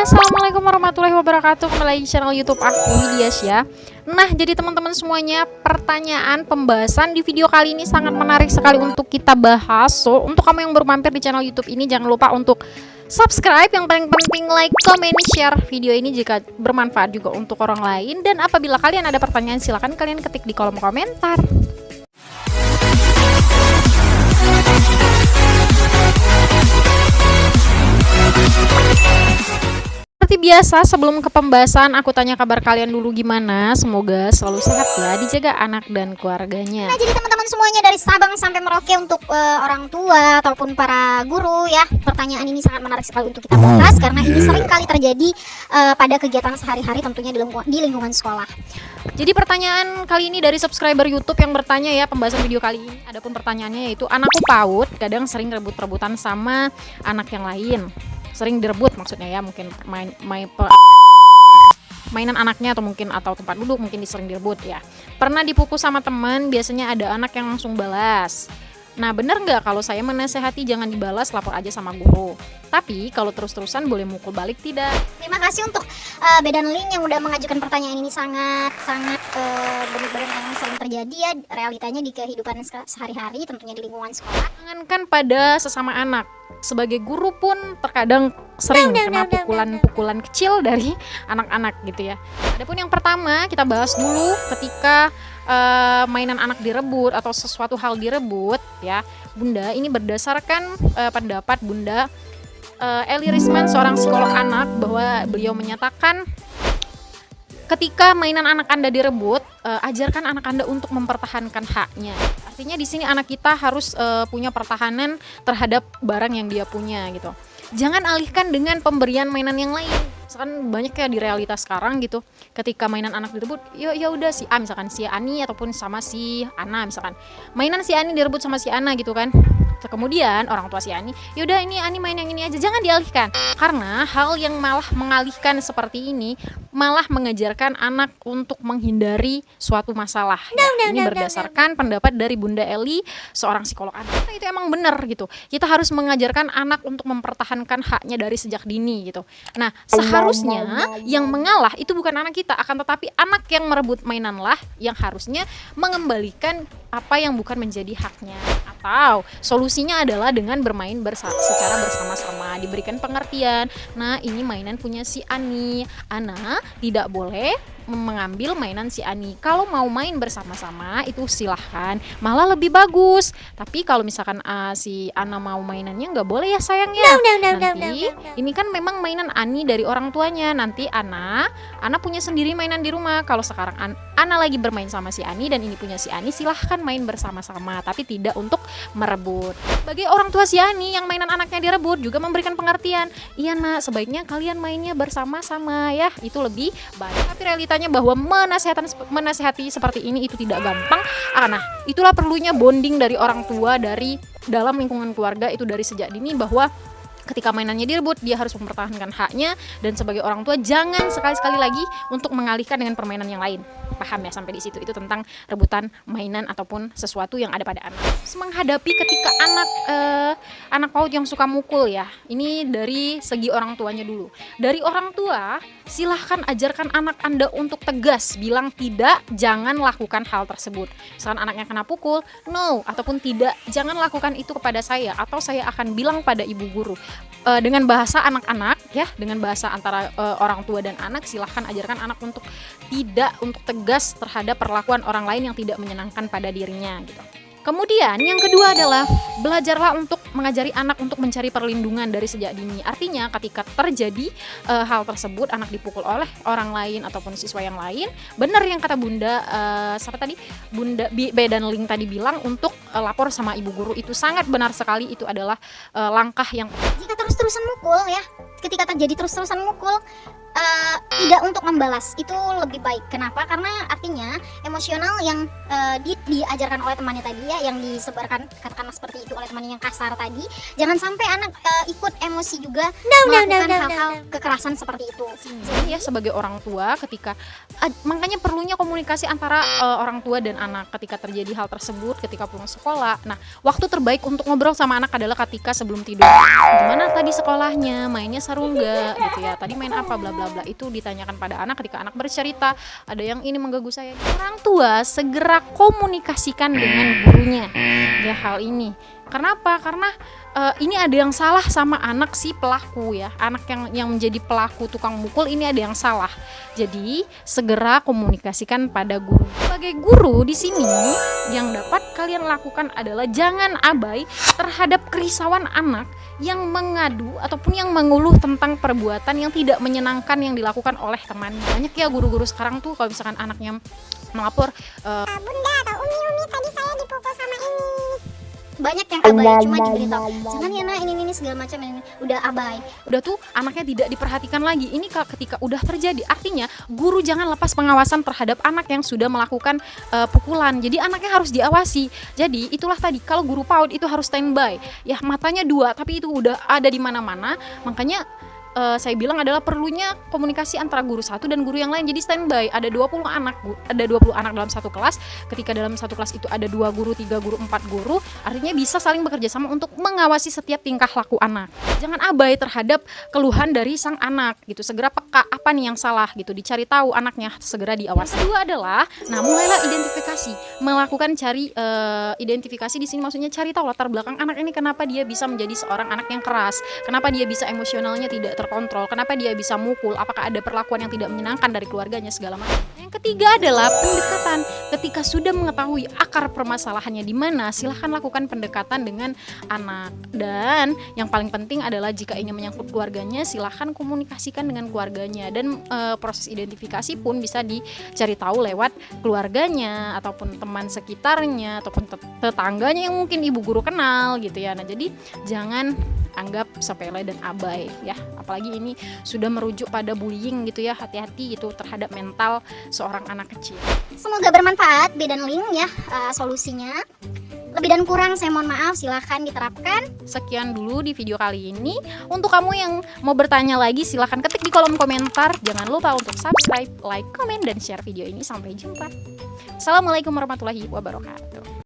Assalamualaikum warahmatullahi wabarakatuh. Kembali lagi di channel YouTube aku, Widias ya. Nah, jadi teman-teman semuanya, pertanyaan pembahasan di video kali ini sangat menarik sekali untuk kita bahas. So, untuk kamu yang baru mampir di channel YouTube ini, jangan lupa untuk subscribe. Yang paling penting like, comment, share video ini jika bermanfaat juga untuk orang lain. Dan apabila kalian ada pertanyaan, silahkan kalian ketik di kolom komentar. Seperti biasa, sebelum ke pembahasan, aku tanya kabar kalian dulu gimana. Semoga selalu sehat ya, dijaga anak dan keluarganya. Nah, jadi teman-teman semuanya dari Sabang sampai Merauke untuk orang tua ataupun para guru ya, pertanyaan ini sangat menarik sekali untuk kita bahas karena ini sering kali terjadi pada kegiatan sehari-hari, tentunya di lingkungan sekolah. Jadi pertanyaan kali ini dari subscriber YouTube yang bertanya ya, pembahasan video kali ini. Adapun pertanyaannya yaitu, anakku PAUD kadang sering rebut-rebutan sama anak yang lain. Sering direbut maksudnya ya, mungkin mainan anaknya atau tempat duduk mungkin sering direbut ya. Pernah dipukul sama teman, biasanya ada anak yang langsung balas. Nah, bener nggak kalau saya menasehati jangan dibalas, lapor aja sama guru. Tapi kalau terus-terusan boleh mukul balik tidak? Terima kasih untuk Bedan Link yang udah mengajukan pertanyaan ini, sangat benar-benar yang sering terjadi ya, realitanya di kehidupan sehari-hari, tentunya di lingkungan sekolah. Jangankan pada sesama anak, sebagai guru pun terkadang sering kena pukulan-pukulan kecil dari anak-anak gitu ya. Adapun yang pertama kita bahas dulu ketika mainan anak direbut atau sesuatu hal direbut ya, Bunda, ini berdasarkan pendapat Bunda Eli Risman, seorang psikolog anak, bahwa beliau menyatakan ketika mainan anak Anda direbut, ajarkan anak Anda untuk mempertahankan haknya. Artinya di sini anak kita harus punya pertahanan terhadap barang yang dia punya gitu. Jangan alihkan dengan pemberian mainan yang lain. Misalkan banyak ya di realitas sekarang gitu, ketika mainan anak direbut, ya udah si A, misalkan si Ani ataupun sama si Ana, misalkan mainan si Ani direbut sama si Ana gitu kan. Kemudian orang tua si Ani, yaudah ini Ani main yang ini aja, jangan dialihkan. Karena hal yang malah mengalihkan seperti ini malah mengajarkan anak untuk menghindari suatu masalah. Ini berdasarkan pendapat dari Bunda Eli, seorang psikolog anak. Nah, itu emang benar gitu. Kita harus mengajarkan anak untuk mempertahankan haknya dari sejak dini gitu. Nah, seharusnya yang mengalah itu bukan anak kita, akan tetapi anak yang merebut mainanlah yang harusnya mengembalikan apa yang bukan menjadi haknya. Atau solusinya adalah dengan bermain secara bersama-sama, diberikan pengertian. Nah, ini mainan punya si Ani, Ana tidak boleh mengambil mainan si Ani. Kalau mau main bersama-sama itu silahkan, malah lebih bagus. Tapi kalau misalkan si Ana mau mainannya, nggak boleh ya sayangnya. Nanti ini kan memang mainan Ani dari orang tuanya. Nanti Ana punya sendiri mainan di rumah. Kalau sekarang Ana lagi bermain sama si Ani dan ini punya si Ani, silahkan main bersama-sama, tapi tidak untuk merebut. Bagi orang tua si Ani yang mainan anaknya direbut juga memberikan pengertian. Iya nak, sebaiknya kalian mainnya bersama-sama ya, itu lebih baik. Tapi realitanya bahwa menasehati seperti ini itu tidak gampang. Nah, itulah perlunya bonding dari orang tua dari dalam lingkungan keluarga itu dari sejak dini, bahwa ketika mainannya direbut dia harus mempertahankan haknya, dan sebagai orang tua jangan sekali-sekali lagi untuk mengalihkan dengan permainan yang lain. Paham ya sampai di situ? Itu tentang rebutan mainan ataupun sesuatu yang ada pada anak. Menghadapi ketika anak PAUD yang suka mukul ya, ini dari segi orang tuanya dulu. Dari orang tua, silahkan ajarkan anak Anda untuk tegas bilang tidak, jangan lakukan hal tersebut. Misalkan anaknya kena pukul, no, ataupun tidak, jangan lakukan itu kepada saya, atau saya akan bilang pada ibu guru. Dengan bahasa anak-anak ya, dengan bahasa antara orang tua dan anak, silahkan ajarkan anak untuk tidak, untuk tegas terhadap perlakuan orang lain yang tidak menyenangkan pada dirinya gitu. Kemudian yang kedua adalah belajarlah untuk mengajari anak untuk mencari perlindungan dari sejak dini. Artinya ketika terjadi hal tersebut, anak dipukul oleh orang lain ataupun siswa yang lain, benar yang kata Bunda Bunda Bedan Link tadi bilang untuk lapor sama ibu guru. Itu sangat benar sekali, itu adalah langkah yang jika terus-terusan mukul ya, ketika terjadi terus-terusan mukul, tidak untuk membalas itu lebih baik. Kenapa? Karena artinya emosional yang diajarkan oleh temannya tadi ya, yang disebarkan katakanlah seperti itu oleh temannya yang kasar tadi, jangan sampai anak ikut emosi juga melakukan hal-hal kekerasan kekerasan seperti itu. Jadi ya sebagai orang tua ketika makanya perlunya komunikasi antara orang tua dan anak ketika terjadi hal tersebut, ketika pulang sekolah. Nah, waktu terbaik untuk ngobrol sama anak adalah ketika sebelum tidur. Gimana tadi sekolahnya, mainnya seru nggak gitu ya, tadi main apa bla bla bla, itu ditanyakan pada anak ketika anak bercerita ada yang ini mengganggu saya. Orang tua segera komunikasikan dengan gurunya ya hal ini. Kenapa? Karena ini ada yang salah sama anak si pelaku ya, anak yang menjadi pelaku tukang mukul ini ada yang salah. Jadi segera komunikasikan pada guru. Sebagai guru di sini yang dapat kalian lakukan adalah jangan abai terhadap kerisauan anak yang mengadu ataupun yang mengeluh tentang perbuatan yang tidak menyenangkan yang dilakukan oleh temannya. Banyak ya guru-guru sekarang tuh kalau misalkan anaknya melapor, Bunda atau Umi tadi saya dipukul sama ini. Banyak yang abai, cuma diberitahu jangan ya nak ini segala macam ini, udah abai. Udah tuh anaknya tidak diperhatikan lagi. Ini ketika udah terjadi, artinya guru jangan lepas pengawasan terhadap anak yang sudah melakukan pukulan. Jadi anaknya harus diawasi. Jadi itulah tadi, kalau guru PAUD itu harus standby ya, matanya dua tapi itu udah ada di mana-mana. Makanya saya bilang adalah perlunya komunikasi antara guru satu dan guru yang lain. Jadi standby, ada 20 anak dalam satu kelas. Ketika dalam satu kelas itu ada 2 guru, 3 guru, 4 guru, artinya bisa saling bekerja sama untuk mengawasi setiap tingkah laku anak. Jangan abai terhadap keluhan dari sang anak gitu. Segera peka apa nih yang salah gitu, dicari tahu anaknya, segera diawasi. Kedua adalah mulailah identifikasi, melakukan cari identifikasi di sini maksudnya cari tahu latar belakang anak ini, kenapa dia bisa menjadi seorang anak yang keras, kenapa dia bisa emosionalnya tidak terkontrol, kenapa dia bisa mukul, apakah ada perlakuan yang tidak menyenangkan dari keluarganya, segala macam. Yang ketiga adalah pendekatan. Ketika sudah mengetahui akar permasalahannya di mana, silahkan lakukan pendekatan dengan anak. Dan yang paling penting adalah jika ini menyangkut keluarganya, silahkan komunikasikan dengan keluarganya. Dan proses identifikasi pun bisa dicari tahu lewat keluarganya ataupun teman sekitarnya ataupun tetangganya yang mungkin ibu guru kenal gitu ya. Nah, jadi jangan anggap sepele dan abai ya, apalagi ini sudah merujuk pada bullying gitu ya. Hati-hati gitu terhadap mental seorang anak kecil. Semoga bermanfaat B dan Link ya solusinya. Lebih dan kurang saya mohon maaf, silahkan diterapkan. Sekian dulu di video kali ini. Untuk kamu yang mau bertanya lagi, silahkan ketik di kolom komentar. Jangan lupa untuk subscribe, like, komen, dan share video ini. Sampai jumpa. Assalamualaikum warahmatullahi wabarakatuh.